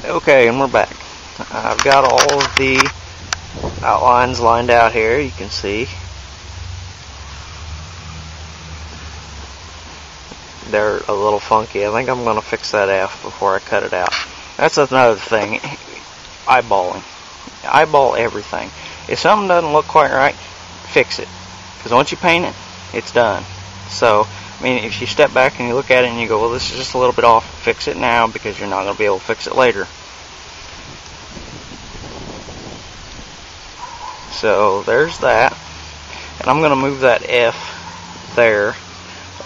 Okay, and we're back. I've got all of the outlines lined out here, you can see. They're a little funky. I think I'm going to fix that F before I cut it out. That's another thing. Eyeballing. Eyeball everything. If something doesn't look quite right, fix it. Because once you paint it, it's done. So, I mean, if you step back and you look at it and you go, well, this is just a little bit off, fix it now because you're not going to be able to fix it later. So, there's that. And I'm going to move that F there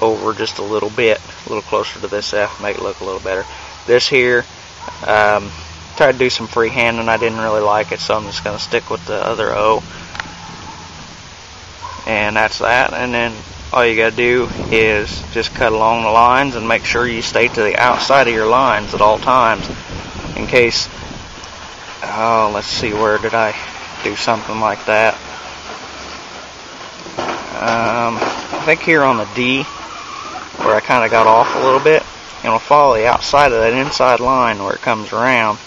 over just a little bit, a little closer to this F, make it look a little better. This here, tried to do some freehand and I didn't really like it, so I'm just going to stick with the other O. And that's that. And then all you got to do is just cut along the lines and make sure you stay to the outside of your lines at all times. In case, let's see, where did I do something like that? I think here on the D, where I kind of got off a little bit, and we'll follow the outside of that inside line where it comes around.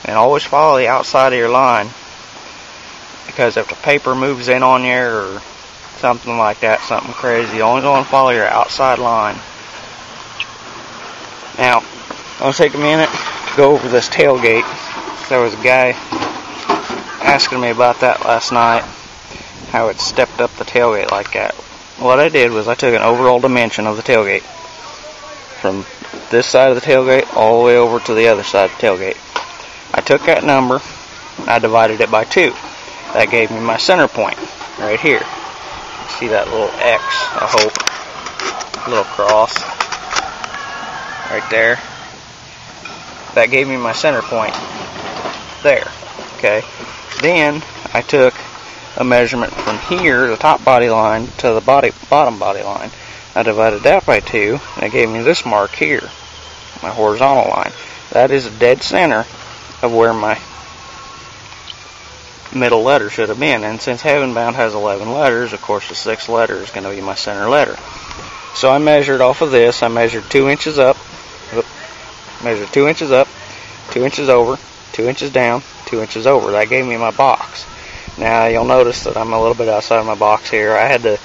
And always follow the outside of your line, because if the paper moves in on you or something like that, something crazy, you only want to follow your outside line. Now, I'll take a minute to go over this tailgate. There was a guy asking me about that last night, how it stepped up the tailgate like that. What I did was I took an overall dimension of the tailgate from this side of the tailgate all the way over to the other side of the tailgate. I took that number and I divided it by 2. That gave me my center point right here. See that little X, I hope, little cross right there. That gave me my center point there. Okay. Then I took a measurement from here, the top body line, to the bottom body line. I divided that by 2, and it gave me this mark here, my horizontal line. That is a dead center of where my middle letter should have been. And since Heaven Bound has 11 letters, of course the 6th letter is going to be my center letter. So I measured off of this. I measured 2 inches up, measured 2 inches up, 2 inches over, 2 inches down, 2 inches over. That gave me my box. Now you'll notice that I'm a little bit outside of my box here. I had to,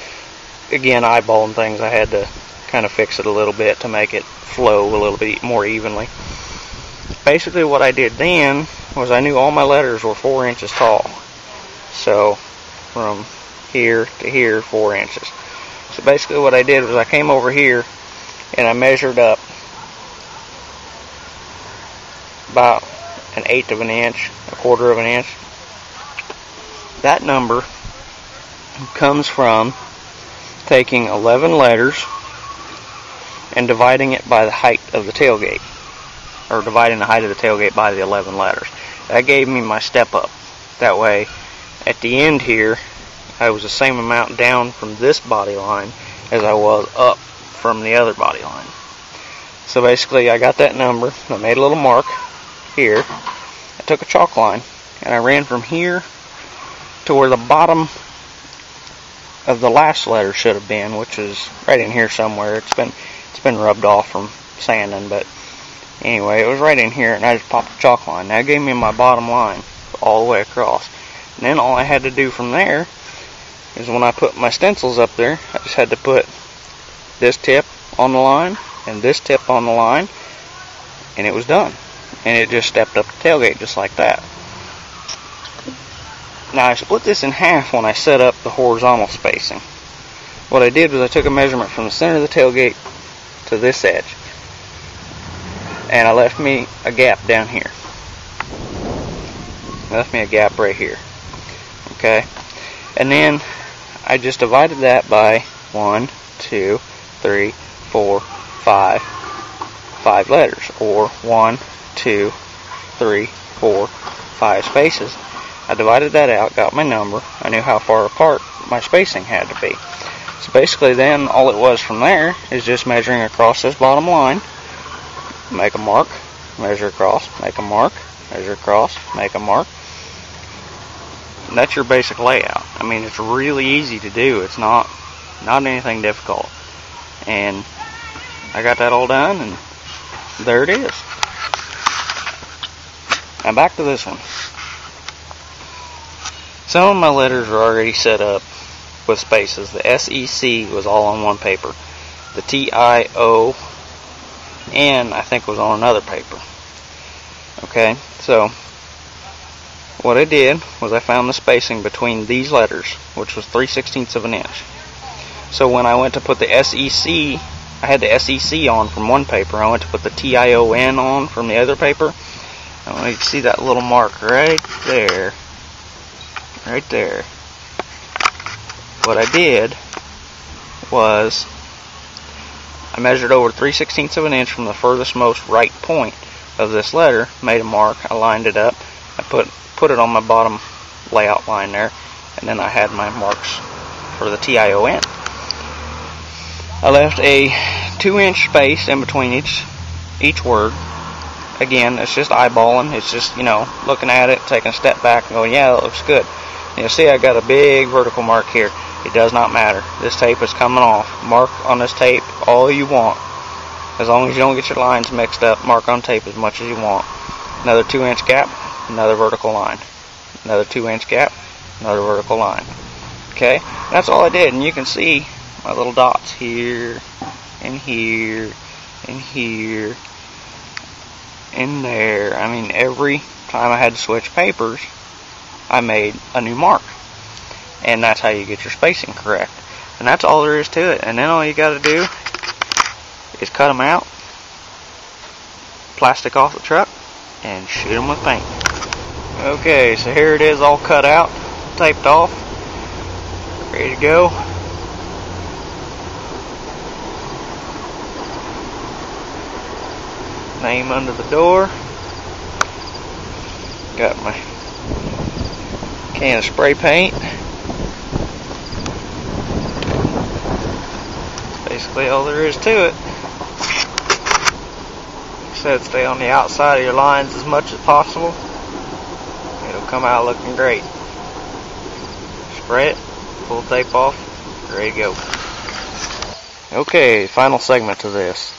again, eyeballing things, I had to kind of fix it a little bit to make it flow a little bit more evenly. Basically what I did then was I knew all my letters were 4 inches tall. So from here to here, 4 inches. So basically what I did was I came over here and I measured up about 1/8 of an inch, 1/4 of an inch. That number comes from taking 11 letters and dividing it by the height of the tailgate, or dividing the height of the tailgate by the 11 letters. That gave me my step up. That way, at the end here, I was the same amount down from this body line as I was up from the other body line. So basically, I got that number, I made a little mark here, I took a chalk line, and I ran from here to where the bottom of the last letter should have been, which is right in here somewhere. It's been rubbed off from sanding, but anyway, it was right in here, and I just popped a chalk line. That gave me my bottom line all the way across. And then all I had to do from there is when I put my stencils up there, I just had to put this tip on the line and this tip on the line, and it was done. And it just stepped up the tailgate just like that. Now I split this in half when I set up the horizontal spacing. What I did was I took a measurement from the center of the tailgate to this edge, and I left me a gap down here. Left me a gap right here. Okay, and then I just divided that by 1, 2, 3, 4, 5 letters, or 1, 2, 3, 4, 5 spaces. I divided that out, got my number. I knew how far apart my spacing had to be. So basically then all it was from there is just measuring across this bottom line, make a mark, measure across, make a mark, measure across, make a mark. And that's your basic layout. I mean, it's really easy to do. It's not anything difficult. And I got that all done, and there it is. Now back to this one. Some of my letters are already set up with spaces. The SEC was all on one paper. The TION, I think, was on another paper. Okay, so what I did was I found the spacing between these letters, which was 3/16 of an inch. So when I went to put the SEC, I had the SEC on from one paper. I went to put the TION on from the other paper. I want you to see that little mark right there. Right there. What I did was I measured over 3/16 of an inch from the furthest most right point of this letter, made a mark, I lined it up, I put it on my bottom layout line there, and then I had my marks for the TION. I left a 2-inch space in between each word. Again, it's just eyeballing, it's just, looking at it, taking a step back and going, yeah, that looks good. You see, I got a big vertical mark here. It does not matter. This tape is coming off. Mark on this tape all you want. As long as you don't get your lines mixed up, mark on tape as much as you want. Another 2-inch gap, another vertical line. Another 2-inch gap, another vertical line. Okay, that's all I did, and you can see my little dots here, and here, and here, and there. I mean, every time I had to switch papers, I made a new mark. And that's how you get your spacing correct. And that's all there is to it. And then all you got to do is cut them out, plastic off the truck, and shoot them with paint. Okay, so here it is all cut out, taped off, ready to go. Name under the door. Got my can of spray paint. Basically all there is to it. Like I said, stay on the outside of your lines as much as possible. It'll come out looking great. Spray it, pull the tape off, ready to go. Okay, final segment to this.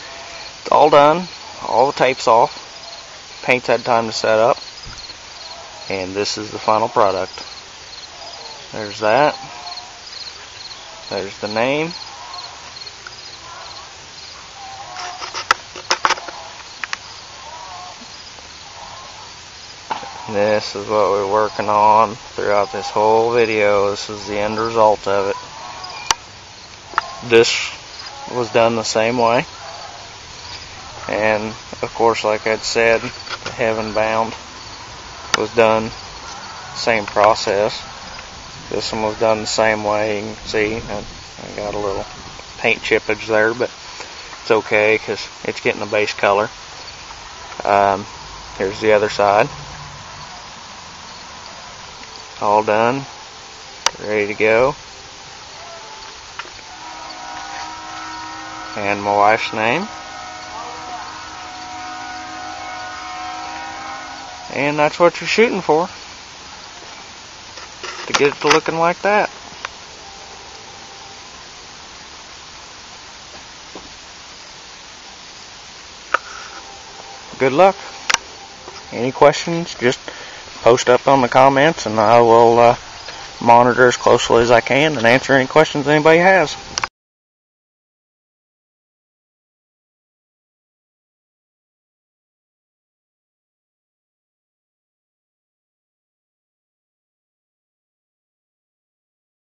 It's all done, all the tape's off, paint's had time to set up, and this is the final product. There's that. There's the name. This is what we're working on throughout this whole video. This is the end result of it. This was done the same way. And of course, like I'd said, the Heaven Bound was done same process. This one was done the same way. You can see I got a little paint chippage there, but it's okay because it's getting a base color. Here's the other side. All done, ready to go. And my wife's name. And that's what you're shooting for, to get it to looking like that. Good luck. Any questions, just post up on the comments and I will monitor as closely as I can and answer any questions anybody has.